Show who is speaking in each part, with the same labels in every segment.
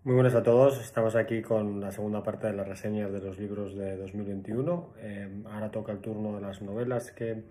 Speaker 1: Muy buenas a todos, estamos aquí con la segunda parte de las reseñas de los libros de 2021. Ahora toca el turno de las novelas que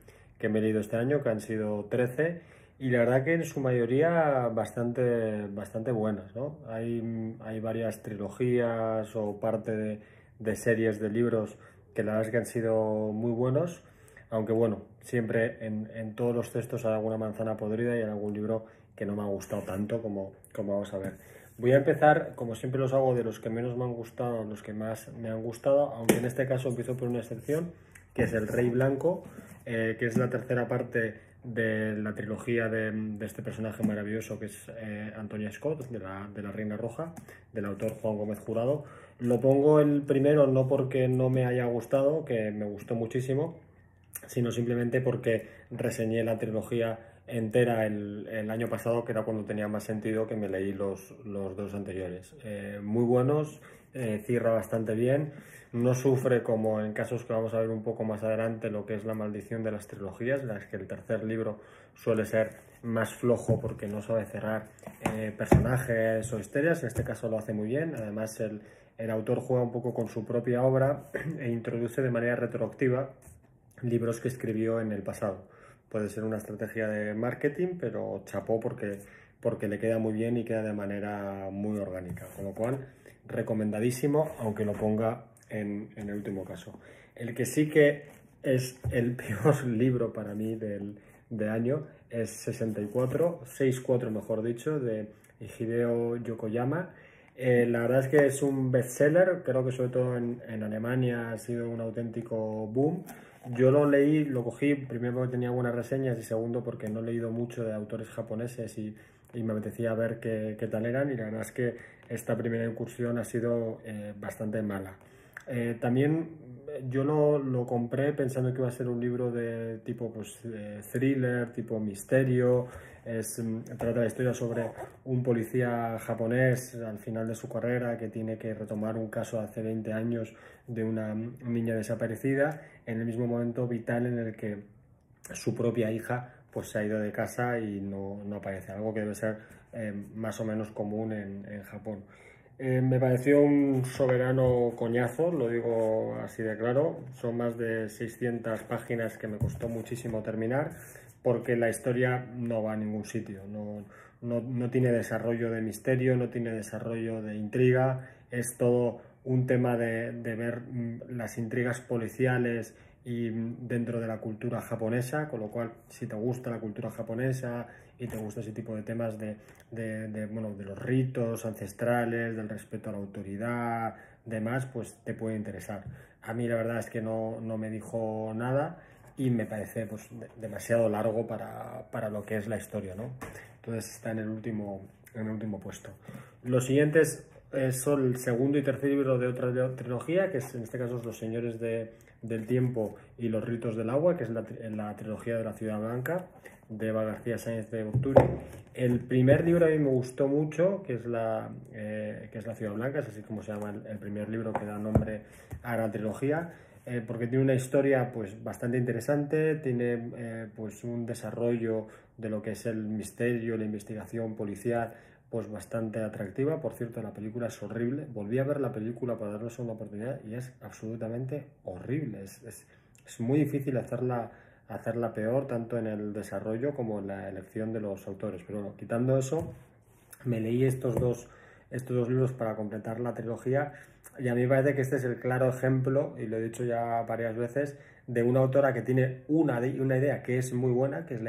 Speaker 1: me he leído este año, que han sido 13, y la verdad que en su mayoría bastante buenas, ¿no? Hay varias trilogías o parte de series de libros que la verdad es que han sido muy buenos, aunque bueno, siempre en todos los textos hay alguna manzana podrida y en algún libro que no me ha gustado tanto como vamos a ver. Voy a empezar, como siempre los hago, de los que menos me han gustado a los que más me han gustado, aunque en este caso empiezo por una excepción, que es El Rey Blanco, que es la tercera parte de la trilogía de este personaje maravilloso que es Antonia Scott, de la Reina Roja, del autor Juan Gómez Jurado. Lo pongo el primero no porque no me haya gustado, que me gustó muchísimo, sino simplemente porque reseñé la trilogía entera el año pasado, que era cuando tenía más sentido que me leí los dos anteriores. Muy buenos, cierra bastante bien, no sufre como en casos que vamos a ver un poco más adelante lo que es la maldición de las trilogías, en las que el tercer libro suele ser más flojo porque no sabe cerrar personajes o historias. En este caso lo hace muy bien, además el autor juega un poco con su propia obra e introduce de manera retroactiva libros que escribió en el pasado. Puede ser una estrategia de marketing, pero chapó porque le queda muy bien y queda de manera muy orgánica. Con lo cual, recomendadísimo, aunque lo ponga en el último caso. El que sí que es el peor libro para mí de año es 64 mejor dicho, de Hideo Yokoyama. La verdad es que es un bestseller, creo que sobre todo en Alemania ha sido un auténtico boom. Yo lo leí, lo cogí primero porque tenía buenas reseñas y segundo porque no he leído mucho de autores japoneses y me apetecía ver qué tal eran, y la verdad es que esta primera incursión ha sido bastante mala. También yo lo compré pensando que iba a ser un libro de tipo pues, thriller, tipo misterio. Trata la historia sobre un policía japonés al final de su carrera que tiene que retomar un caso de hace 20 años de una niña desaparecida en el mismo momento vital en el que su propia hija pues se ha ido de casa y no aparece, algo que debe ser más o menos común en Japón. Me pareció un soberano coñazo, lo digo así de claro. Son más de 600 páginas que me costó muchísimo terminar porque la historia no va a ningún sitio, no tiene desarrollo de misterio, no tiene desarrollo de intriga, es todo un tema de ver las intrigas policiales y dentro de la cultura japonesa, con lo cual si te gusta la cultura japonesa y te gusta ese tipo de temas bueno, de los ritos ancestrales, del respeto a la autoridad, demás, pues te puede interesar. A mí la verdad es que no me dijo nada y me parece pues, demasiado largo para lo que es la historia, ¿no? Entonces está en el último puesto. Los siguientes son el segundo y tercer libro de otra trilogía, que es, en este caso es Los Señores del Tiempo y los Ritos del Agua, que es la trilogía de la Ciudad Blanca, de Eva García Sáenz de Urturi. El primer libro a mí me gustó mucho, que es la Ciudad Blanca, es así como se llama el primer libro que da nombre a la trilogía, porque tiene una historia pues, bastante interesante, tiene pues, un desarrollo de lo que es el misterio, la investigación policial, pues bastante atractiva. Por cierto, la película es horrible. Volví a ver la película para darle una oportunidad y es absolutamente horrible. Es muy difícil hacerla peor, tanto en el desarrollo como en la elección de los autores. Pero bueno, quitando eso, me leí estos dos libros para completar la trilogía y a mí me parece que este es el claro ejemplo, y lo he dicho ya varias veces, de una autora que tiene una idea que es muy buena, que es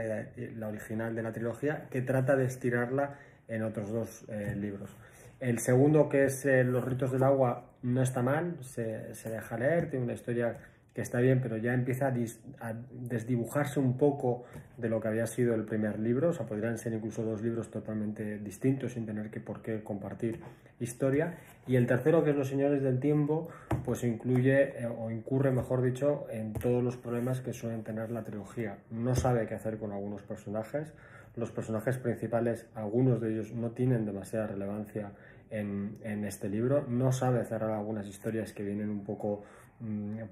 Speaker 1: la original de la trilogía, que trata de estirarla en otros dos libros. El segundo, que es Los Ritos del Agua, no está mal, se deja leer, tiene una historia que está bien, pero ya empieza a desdibujarse un poco de lo que había sido el primer libro. O sea, podrían ser incluso dos libros totalmente distintos sin tener por qué compartir historia. Y el tercero, que es Los Señores del Tiempo, pues incluye, o incurre, mejor dicho, en todos los problemas que suelen tener la trilogía. No sabe qué hacer con algunos personajes. Los personajes principales, algunos de ellos no tienen demasiada relevancia en este libro. No sabe cerrar algunas historias que vienen un poco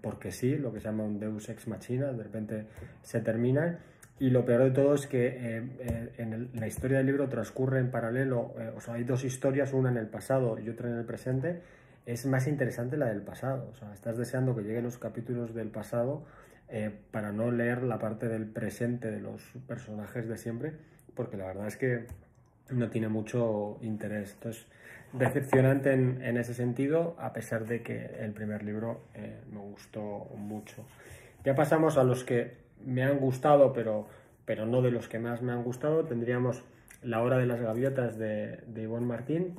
Speaker 1: porque sí, lo que se llama un deus ex machina, de repente se terminan. Y lo peor de todo es que la historia del libro transcurre en paralelo, o sea, hay dos historias, una en el pasado y otra en el presente. Es más interesante la del pasado, o sea, estás deseando que lleguen los capítulos del pasado para no leer la parte del presente de los personajes de siempre, porque la verdad es que no tiene mucho interés. Entonces, decepcionante en ese sentido, a pesar de que el primer libro me gustó mucho. Ya pasamos a los que me han gustado, pero no de los que más me han gustado. Tendríamos La hora de las gaviotas de Ivonne Martín.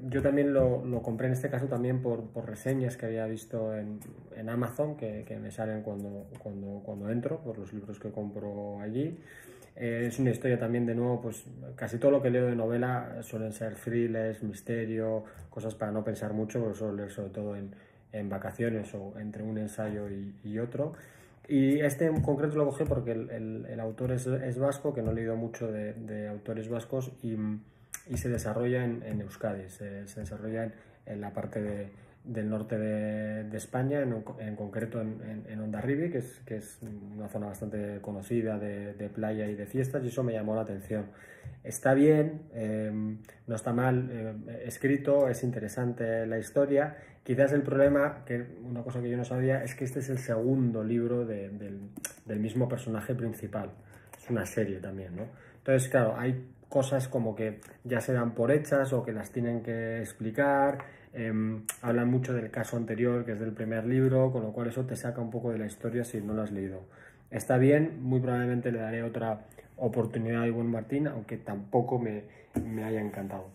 Speaker 1: Yo también lo compré en este caso también por reseñas que había visto en Amazon, que me salen cuando entro, por los libros que compro allí. Es una historia también, de nuevo, pues casi todo lo que leo de novela suelen ser thrillers, misterio, cosas para no pensar mucho, porque suelo leer sobre todo en vacaciones o entre un ensayo y otro. Y este en concreto lo cogí porque el autor es vasco, que no he leído mucho de autores vascos, y se desarrolla en Euskadi, se desarrolla en la parte del norte de España, en concreto en Hondarribia, que es una zona bastante conocida de playa y de fiestas, y eso me llamó la atención. Está bien, no está mal escrito, es interesante la historia. Quizás el problema, que una cosa que yo no sabía, es que este es el segundo libro del mismo personaje principal. Es una serie también, ¿no? Entonces, claro, hay cosas como que ya se dan por hechas o que las tienen que explicar. Hablan mucho del caso anterior, que es del primer libro, con lo cual eso te saca un poco de la historia si no lo has leído. Está bien, muy probablemente le daré otra oportunidad a Ivonne Martín, aunque tampoco me haya encantado.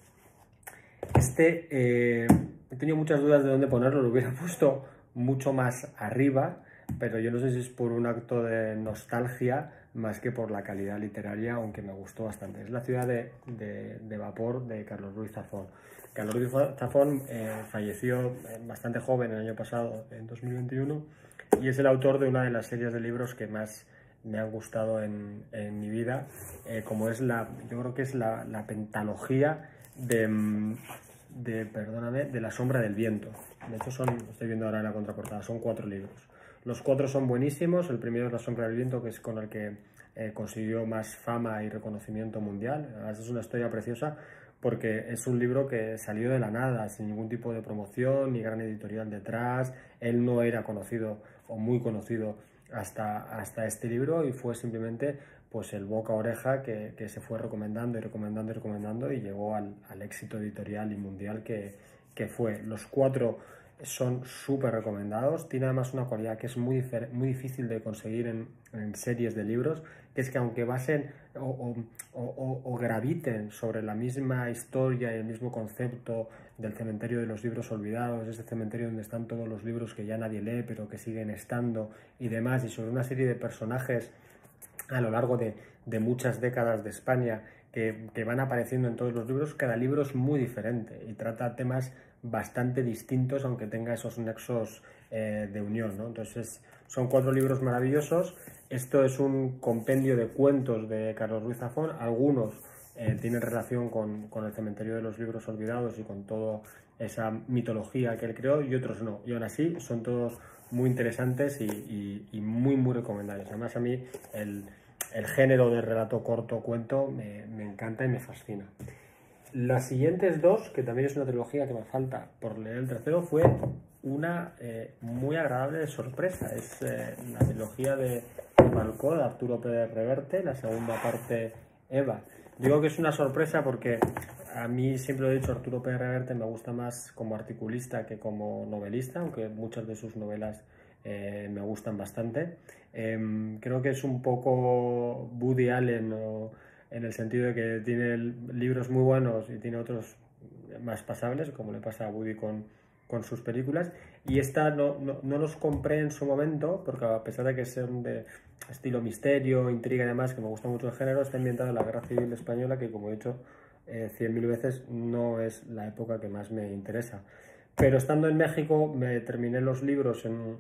Speaker 1: He tenido muchas dudas de dónde ponerlo, lo hubiera puesto mucho más arriba, pero yo no sé si es por un acto de nostalgia más que por la calidad literaria, aunque me gustó bastante. Es La ciudad de vapor de Carlos Ruiz Zafón. Carlos Ruiz Zafón falleció bastante joven el año pasado, en 2021, y es el autor de una de las series de libros que más me han gustado en mi vida, como es yo creo que es la pentalogía de La sombra del viento. De hecho, estoy viendo ahora en la contraportada, son 4 libros. Los 4 son buenísimos. El primero es La sombra del viento, que es con el que consiguió más fama y reconocimiento mundial. Además, es una historia preciosa porque es un libro que salió de la nada, sin ningún tipo de promoción ni gran editorial detrás. Él no era conocido o muy conocido hasta este libro, y fue simplemente pues el boca a oreja que se fue recomendando y recomendando y recomendando, y llegó al éxito editorial y mundial que fue. Los 4 son súper recomendados. Tiene además una cualidad que es muy difícil de conseguir en series de libros, que es que aunque basen o graviten sobre la misma historia y el mismo concepto del cementerio de los libros olvidados, ese cementerio donde están todos los libros que ya nadie lee pero que siguen estando y demás, y sobre una serie de personajes a lo largo de muchas décadas de España que van apareciendo en todos los libros, cada libro es muy diferente y trata temas bastante distintos, aunque tenga esos nexos de unión, ¿no? Entonces son 4 libros maravillosos. Esto es un compendio de cuentos de Carlos Ruiz Zafón. Algunos tienen relación con el cementerio de los libros olvidados y con toda esa mitología que él creó, y otros no. Y aún así son todos muy interesantes y muy, muy recomendables. Además, a mí el género de relato corto cuento me encanta y me fascina. Las siguientes 2, que también es una trilogía que me falta por leer el tercero, fue una muy agradable sorpresa. Es la trilogía de Falcó, de Arturo Pérez Reverte, la segunda parte, Eva. Digo que es una sorpresa porque a mí, siempre lo he dicho, Arturo Pérez Reverte me gusta más como articulista que como novelista, aunque muchas de sus novelas me gustan bastante. Creo que es un poco Woody Allen, en el sentido de que tiene libros muy buenos y tiene otros más pasables, como le pasa a Woody con sus películas. Y esta no los compré en su momento, porque a pesar de que sean de estilo misterio, intriga y demás, que me gusta mucho el género, está ambientada en la Guerra Civil Española, que, como he dicho 100.000 veces, no es la época que más me interesa. Pero estando en México me terminé los libros en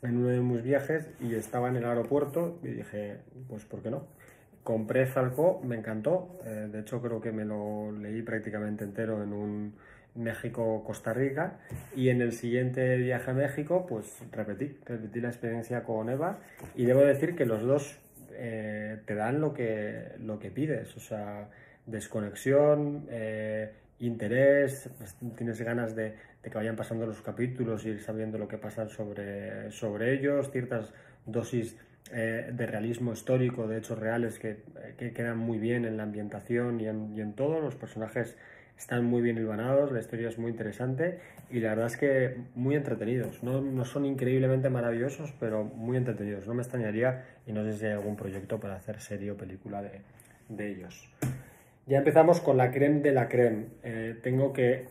Speaker 1: uno de mis viajes y estaba en el aeropuerto y dije, pues ¿por qué no? Compré Falcó, me encantó. De hecho, creo que me lo leí prácticamente entero en un México-Costa Rica, y en el siguiente viaje a México pues repetí la experiencia con Eva, y debo decir que los dos te dan lo que pides, o sea, desconexión, interés, pues, tienes ganas de que vayan pasando los capítulos y ir sabiendo lo que pasa sobre ellos, ciertas dosis de realismo histórico, de hechos reales que quedan muy bien en la ambientación y en todo. Los personajes están muy bien hilvanados, la historia es muy interesante y la verdad es que muy entretenidos. No son increíblemente maravillosos, pero muy entretenidos. No me extrañaría y no sé si hay algún proyecto para hacer serie o película de ellos. Ya empezamos con la creme de la creme. Tengo que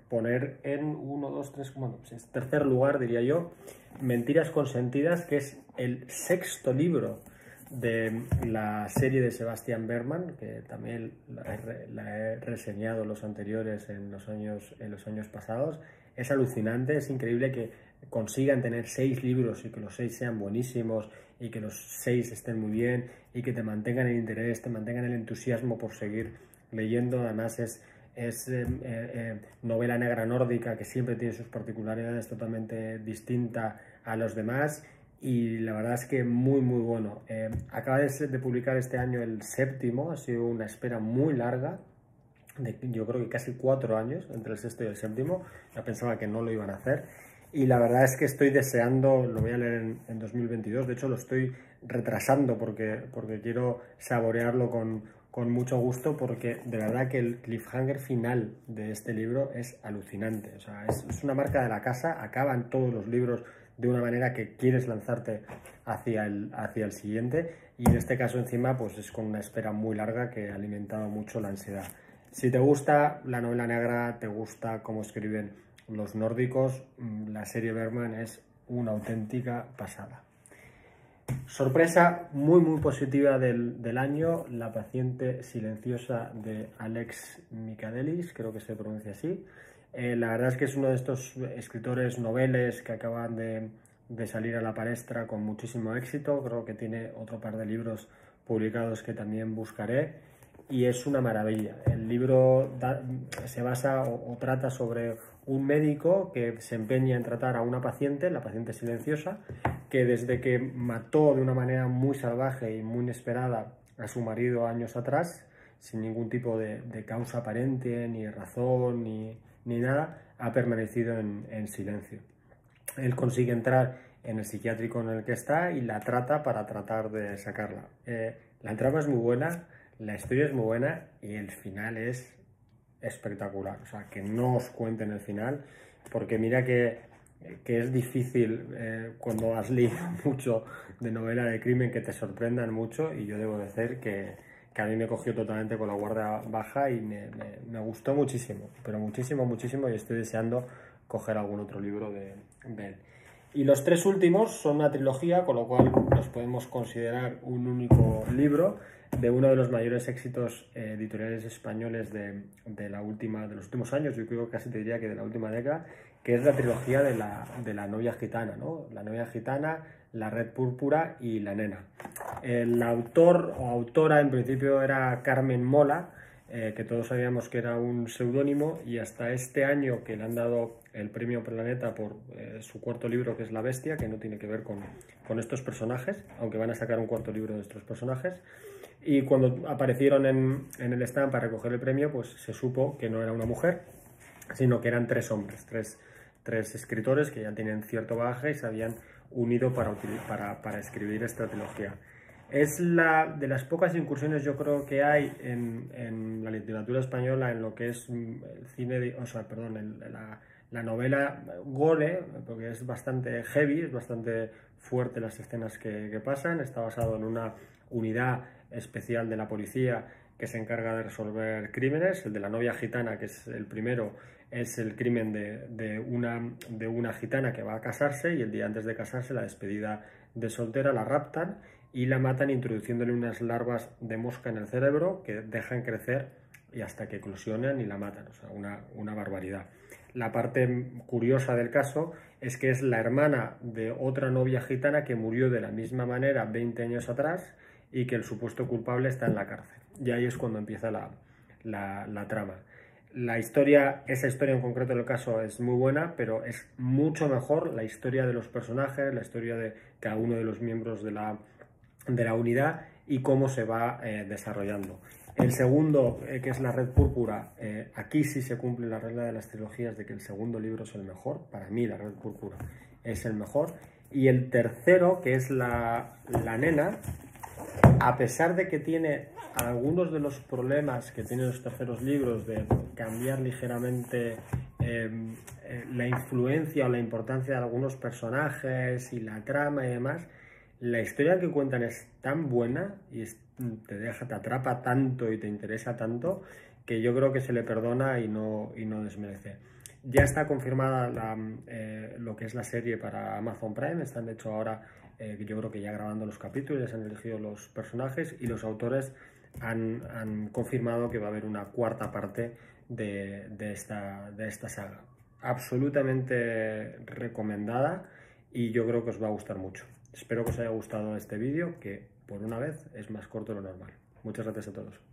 Speaker 1: poner en 1, 2, 3, bueno, pues tercer lugar, diría yo, Mentiras consentidas, que es el sexto libro de la serie de Sebastian Bergman, que también la he reseñado los anteriores en los años pasados. Es alucinante, es increíble que consigan tener 6 libros y que los 6 sean buenísimos y que los 6 estén muy bien y que te mantengan el interés, te mantengan el entusiasmo por seguir leyendo. Además es novela negra nórdica que siempre tiene sus particularidades, totalmente distinta a los demás, y la verdad es que muy bueno. Acaba de publicar este año el 7º, ha sido una espera muy larga, yo creo que casi 4 años entre el 6º y el 7º. Ya pensaba que no lo iban a hacer y la verdad es que estoy deseando, lo voy a leer en 2022, de hecho lo estoy retrasando porque quiero saborearlo con mucho gusto, porque de verdad que el cliffhanger final de este libro es alucinante. O sea, es una marca de la casa, acaban todos los libros de una manera que quieres lanzarte hacia el siguiente, y en este caso encima pues es con una espera muy larga que ha alimentado mucho la ansiedad. Si te gusta la novela negra, te gusta cómo escriben los nórdicos, la serie Bergman es una auténtica pasada. Sorpresa muy positiva del año, La paciente silenciosa de Alex Michaelis, creo que se pronuncia así. La verdad es que es uno de estos escritores noveles que acaban de salir a la palestra con muchísimo éxito. Creo que tiene otro par de libros publicados que también buscaré y es una maravilla. El libro se basa o trata sobre un médico que se empeña en tratar a una paciente, la paciente silenciosa, que desde que mató de una manera muy salvaje y muy inesperada a su marido años atrás, sin ningún tipo de causa aparente, ni razón, ni nada, ha permanecido en silencio. Él consigue entrar en el psiquiátrico en el que está y la trata para tratar de sacarla. La trama es muy buena, la historia es muy buena y el final es espectacular. O sea, que no os cuenten el final, porque mira que es difícil cuando has leído mucho de novela de crimen que te sorprendan mucho, y yo debo decir que a mí me cogió totalmente con la guardia baja y me gustó muchísimo, pero muchísimo, y estoy deseando coger algún otro libro de él. Y los 3 últimos son una trilogía, con lo cual los podemos considerar un único libro de uno de los mayores éxitos editoriales españoles de los últimos años. Yo creo que casi te diría que de la última década, que es la trilogía de la novia gitana, ¿no? La novia gitana, La red púrpura y La nena. El autor o autora en principio era Carmen Mola, que todos sabíamos que era un seudónimo, y hasta este año que le han dado el premio Planeta por su 4º libro, que es La bestia, que no tiene que ver con estos personajes, aunque van a sacar un 4º libro de estos personajes. Y cuando aparecieron en el stand para recoger el premio, pues se supo que no era una mujer, sino que eran 3 hombres, tres escritores que ya tienen cierto bagaje y se habían unido para escribir esta trilogía. Es de las pocas incursiones, yo creo, que hay en la literatura española en lo que es el cine, la novela gore, porque es bastante heavy, es bastante fuerte las escenas que pasan. Está basado en una unidad especial de la policía que se encarga de resolver crímenes. El de la novia gitana, que es el primero, es el crimen de una gitana que va a casarse, y el día antes de casarse, la despedida de soltera, la raptan y la matan introduciéndole unas larvas de mosca en el cerebro que dejan crecer y hasta que eclosionan y la matan. O sea, una barbaridad. La parte curiosa del caso es que es la hermana de otra novia gitana que murió de la misma manera 20 años atrás y que el supuesto culpable está en la cárcel. Y ahí es cuando empieza la trama. Esa historia en concreto del caso es muy buena, pero es mucho mejor la historia de los personajes, la historia de cada uno de los miembros de de la unidad y cómo se va desarrollando. El segundo, que es La Red Púrpura, aquí sí se cumple la regla de las trilogías de que el segundo libro es el mejor. Para mí La Red Púrpura es el mejor. Y el tercero, que es La Nena, a pesar de que tiene algunos de los problemas que tienen los terceros libros de cambiar ligeramente la influencia o la importancia de algunos personajes y la trama y demás, la historia que cuentan es tan buena y te atrapa tanto y te interesa tanto que yo creo que se le perdona y no desmerece. Ya está confirmada lo que es la serie para Amazon Prime, están de hecho ahora yo creo que ya grabando los capítulos, ya se han elegido los personajes y los autores han confirmado que va a haber una cuarta parte de esta saga. Absolutamente recomendada y yo creo que os va a gustar mucho. Espero que os haya gustado este vídeo, que por una vez es más corto de lo normal. Muchas gracias a todos.